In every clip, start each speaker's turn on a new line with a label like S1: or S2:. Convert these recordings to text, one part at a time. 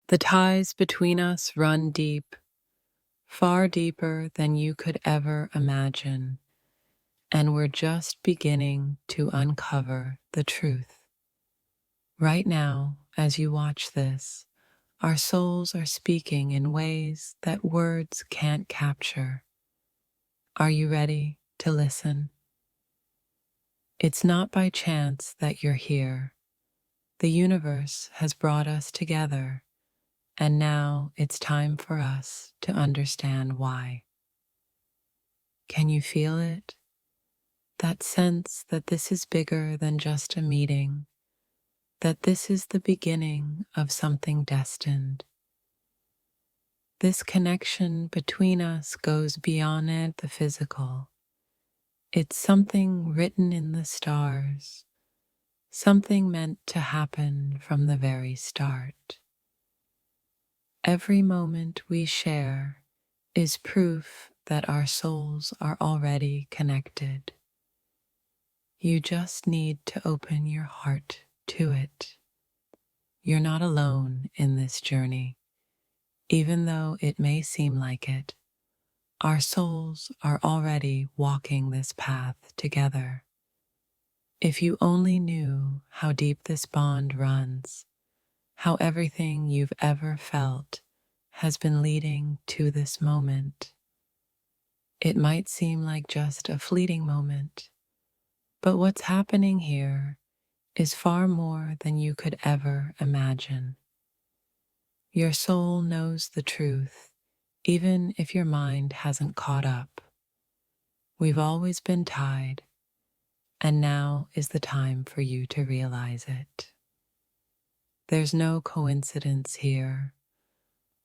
S1: The ties between us run deep, far deeper than you could ever imagine, and we're just beginning to uncover the truth. Right now, as you watch this, our souls are speaking in ways that words can't capture. Are you ready to listen? It's not by chance that you're here. The universe has brought us together, and now it's time for us to understand why. Can you feel it? That sense that this is bigger than just a meeting, that this is the beginning of something destined. This connection between us goes beyond the physical. It's something written in the stars, something meant to happen from the very start. Every moment we share is proof that our souls are already connected. You just need to open your heart to it. You're not alone in this journey, even though it may seem like it. Our souls are already walking this path together. If you only knew how deep this bond runs, how everything you've ever felt has been leading to this moment. It might seem like just a fleeting moment, but what's happening here is far more than you could ever imagine. Your soul knows the truth, even if your mind hasn't caught up. We've always been tied, and now is the time for you to realize it. There's no coincidence here.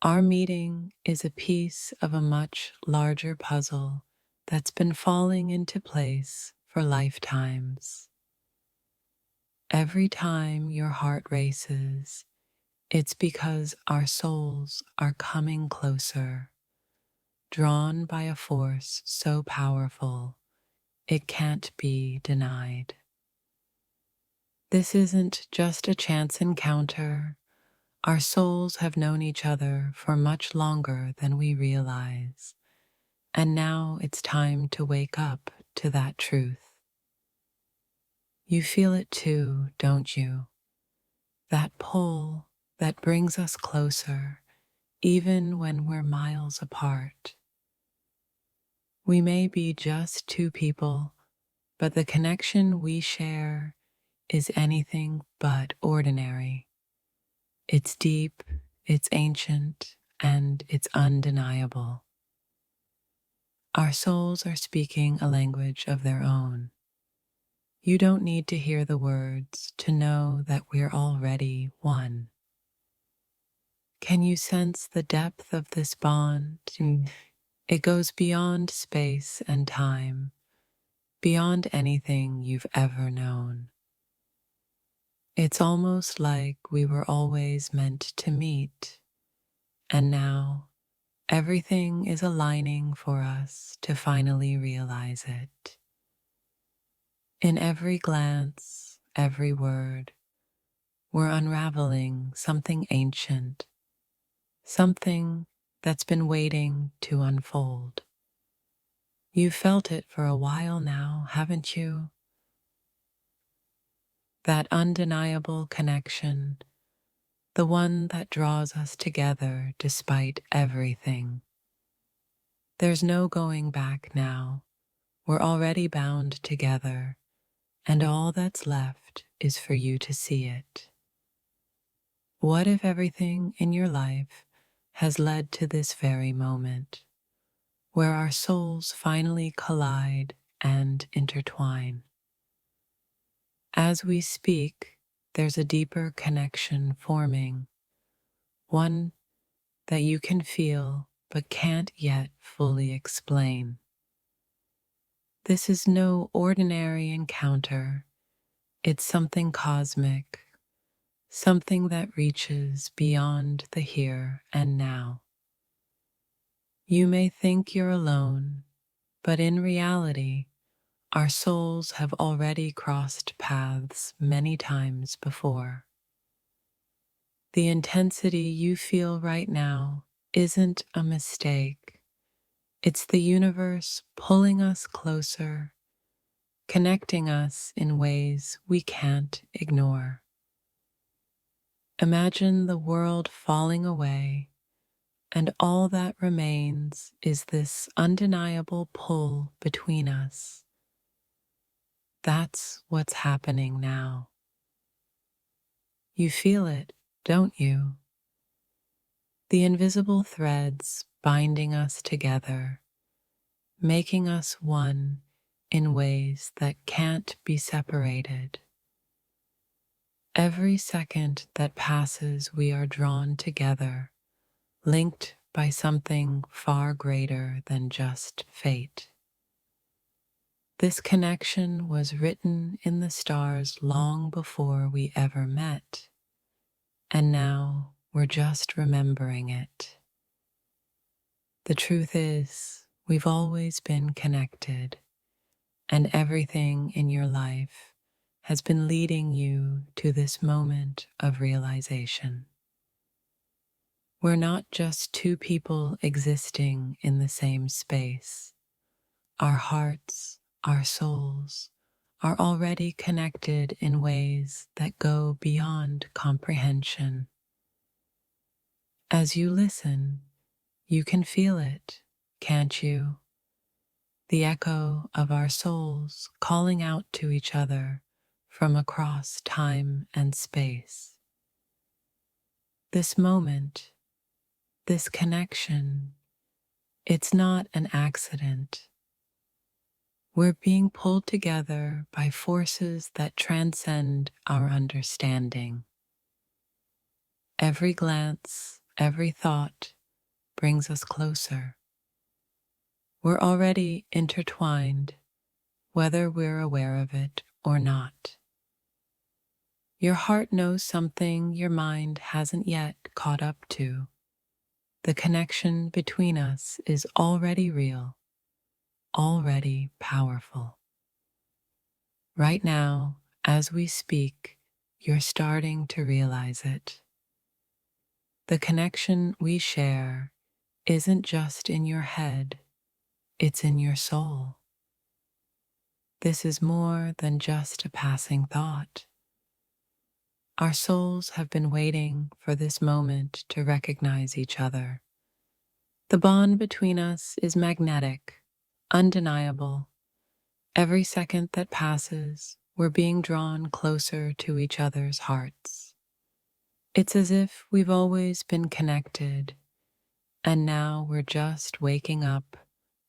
S1: Our meeting is a piece of a much larger puzzle that's been falling into place for lifetimes. Every time your heart races, it's because our souls are coming closer, drawn by a force so powerful it can't be denied. This isn't just a chance encounter. Our souls have known each other for much longer than we realize, and now it's time to wake up to that truth. You feel it too, don't you? That pull that brings us closer, even when we're miles apart. We may be just two people, but the connection we share is anything but ordinary. It's deep, it's ancient, and it's undeniable. Our souls are speaking a language of their own. You don't need to hear the words to know that we're already one. Can you sense the depth of this bond? It goes beyond space and time, beyond anything you've ever known. It's almost like we were always meant to meet, and now everything is aligning for us to finally realize it. In every glance, every word, we're unraveling something ancient, something that's been waiting to unfold. You've felt it for a while now, haven't you? That undeniable connection, the one that draws us together despite everything. There's no going back now. We're already bound together, and all that's left is for you to see it. What if everything in your life has led to this very moment, where our souls finally collide and intertwine? As we speak, there's a deeper connection forming, one that you can feel but can't yet fully explain. This is no ordinary encounter. It's something cosmic, something that reaches beyond the here and now. You may think you're alone, but in reality, our souls have already crossed paths many times before. The intensity you feel right now isn't a mistake. It's the universe pulling us closer, connecting us in ways we can't ignore. Imagine the world falling away, and all that remains is this undeniable pull between us. That's what's happening now. You feel it, don't you? The invisible threads binding us together, making us one in ways that can't be separated. Every second that passes, we are drawn together, linked by something far greater than just fate. This connection was written in the stars long before we ever met, and now we're just remembering it. The truth is, we've always been connected, and everything in your life has been leading you to this moment of realization. We're not just two people existing in the same space. Our hearts, our souls, are already connected in ways that go beyond comprehension. As you listen, you can feel it, can't you? The echo of our souls calling out to each other from across time and space. This moment, this connection, it's not an accident. We're being pulled together by forces that transcend our understanding. Every glance, every thought brings us closer. We're already intertwined, whether we're aware of it or not. Your heart knows something your mind hasn't yet caught up to. The connection between us is already real, already powerful. Right now, as we speak, you're starting to realize it. The connection we share isn't just in your head, it's in your soul. This is more than just a passing thought. Our souls have been waiting for this moment to recognize each other. The bond between us is magnetic, undeniable. Every second that passes, we're being drawn closer to each other's hearts. It's as if we've always been connected, and now we're just waking up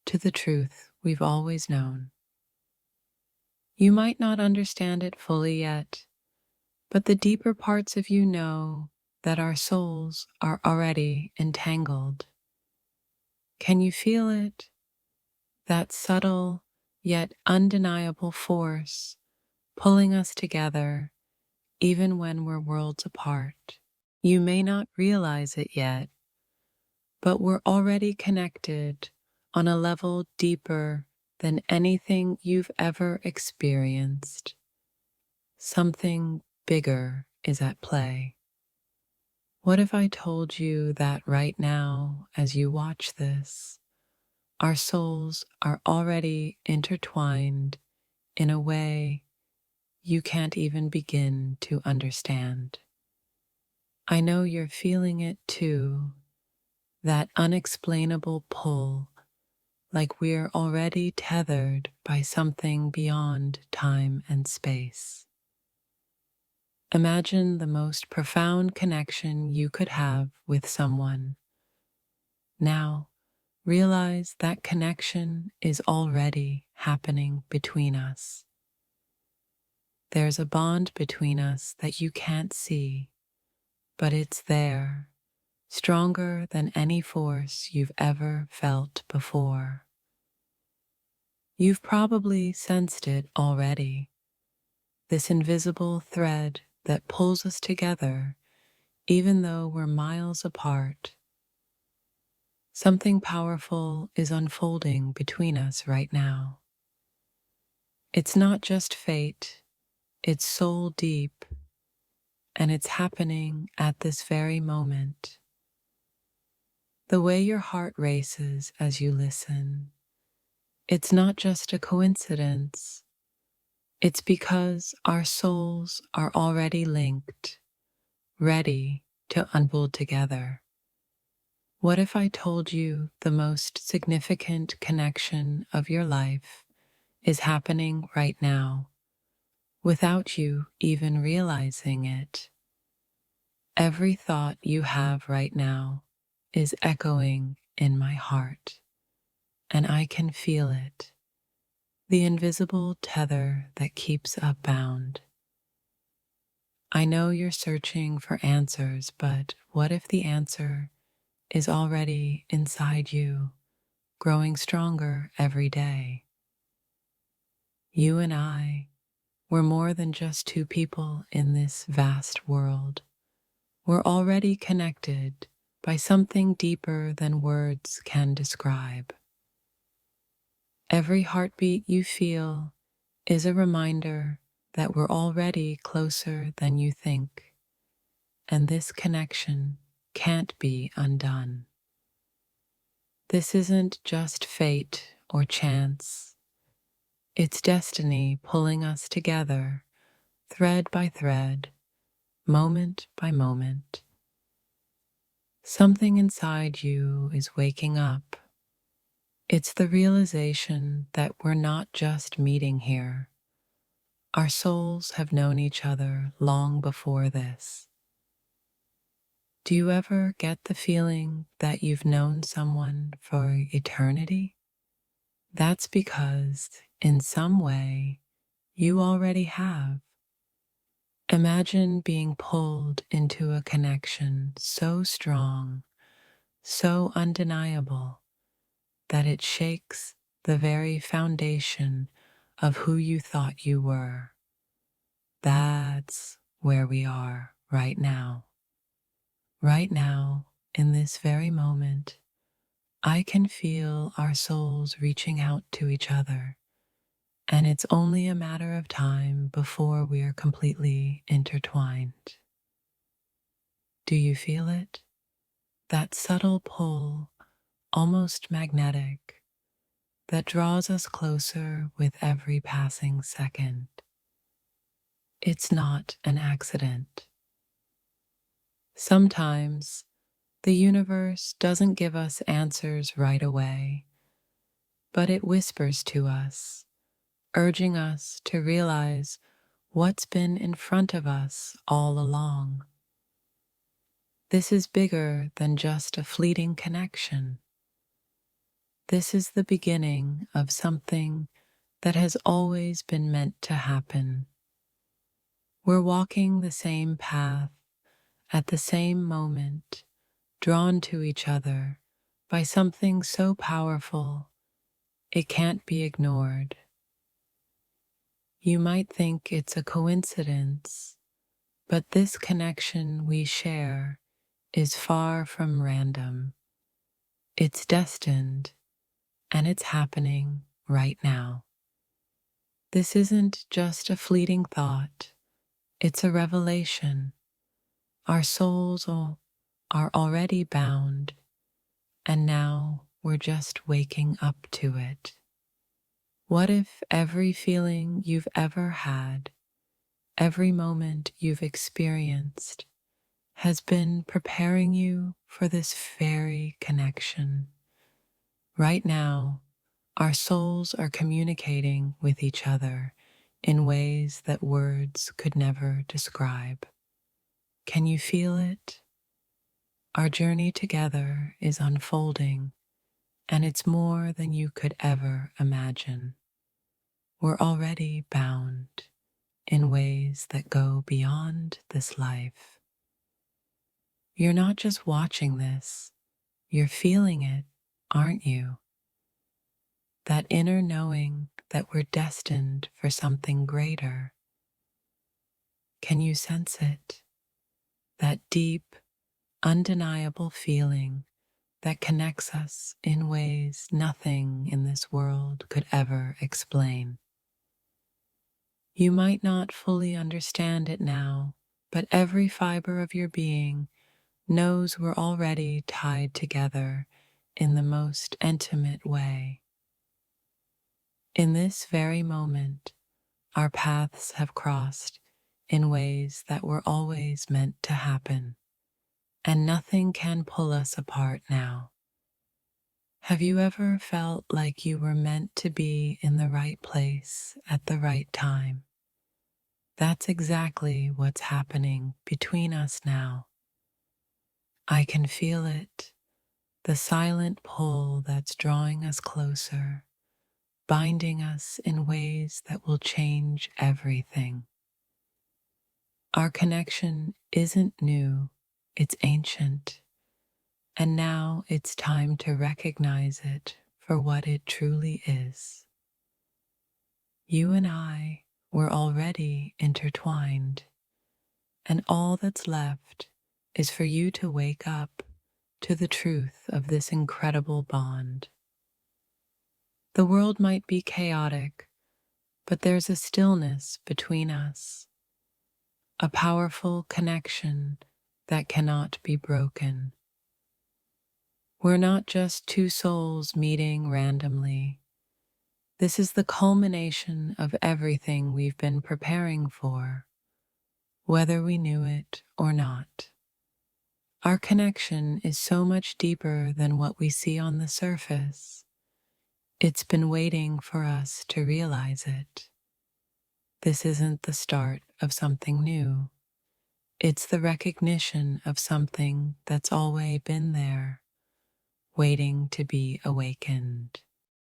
S1: to the truth we've always known. You might not understand it fully yet, but the deeper parts of you know that our souls are already entangled. Can you feel it? That subtle yet undeniable force pulling us together even when we're worlds apart. You may not realize it yet, but we're already connected on a level deeper than anything you've ever experienced. Something bigger is at play. What if I told you that right now, as you watch this, our souls are already intertwined in a way you can't even begin to understand? I know you're feeling it too, that unexplainable pull, like we're already tethered by something beyond time and space. Imagine the most profound connection you could have with someone. Now, realize that connection is already happening between us. There's a bond between us that you can't see, but it's there, stronger than any force you've ever felt before. You've probably sensed it already, this invisible thread that pulls us together even though we're miles apart. Something powerful is unfolding between us right now. It's not just fate, it's soul deep, and it's happening at this very moment. The way your heart races as you listen, it's not just a coincidence. It's because our souls are already linked, ready to unfold together. What if I told you the most significant connection of your life is happening right now, without you even realizing it? Every thought you have right now is echoing in my heart, and I can feel it, the invisible tether that keeps us bound. I know you're searching for answers, but what if the answer is already inside you, growing stronger every day? You and I, we're more than just two people in this vast world. We're already connected by something deeper than words can describe. Every heartbeat you feel is a reminder that we're already closer than you think, and this connection can't be undone. This isn't just fate or chance, it's destiny pulling us together, thread by thread, moment by moment. Something inside you is waking up. It's the realization that we're not just meeting here. Our souls have known each other long before this. Do you ever get the feeling that you've known someone for eternity? That's because, in some way, you already have. Imagine being pulled into a connection so strong, so undeniable, that it shakes the very foundation of who you thought you were. That's where we are right now. Right now, in this very moment, I can feel our souls reaching out to each other, and it's only a matter of time before we are completely intertwined. Do you feel it? That subtle pull, almost magnetic, that draws us closer with every passing second. It's not an accident. Sometimes the universe doesn't give us answers right away, but it whispers to us, urging us to realize what's been in front of us all along. This is bigger than just a fleeting connection. This is the beginning of something that has always been meant to happen. We're walking the same path at the same moment, drawn to each other by something so powerful it can't be ignored. You might think it's a coincidence, but this connection we share is far from random. It's destined, and it's happening right now. This isn't just a fleeting thought, it's a revelation. Our souls are already bound, and now we're just waking up to it. What if every feeling you've ever had, every moment you've experienced, has been preparing you for this very connection? Right now, our souls are communicating with each other in ways that words could never describe. Can you feel it? Our journey together is unfolding, and it's more than you could ever imagine. We're already bound in ways that go beyond this life. You're not just watching this, you're feeling it, aren't you? That inner knowing that we're destined for something greater. Can you sense it? That deep, undeniable feeling that connects us in ways nothing in this world could ever explain. You might not fully understand it now, but every fiber of your being knows we're already tied together in the most intimate way. In this very moment, our paths have crossed in ways that were always meant to happen, and nothing can pull us apart now. Have you ever felt like you were meant to be in the right place at the right time? That's exactly what's happening between us now. I can feel it, the silent pull that's drawing us closer, binding us in ways that will change everything. Our connection isn't new, it's ancient, and now it's time to recognize it for what it truly is. You and I were already intertwined, and all that's left is for you to wake up to the truth of this incredible bond. The world might be chaotic, but there's a stillness between us, a powerful connection that cannot be broken. We're not just two souls meeting randomly. This is the culmination of everything we've been preparing for, whether we knew it or not. Our connection is so much deeper than what we see on the surface. It's been waiting for us to realize it. This isn't the start of something new. It's the recognition of something that's always been there, waiting to be awakened.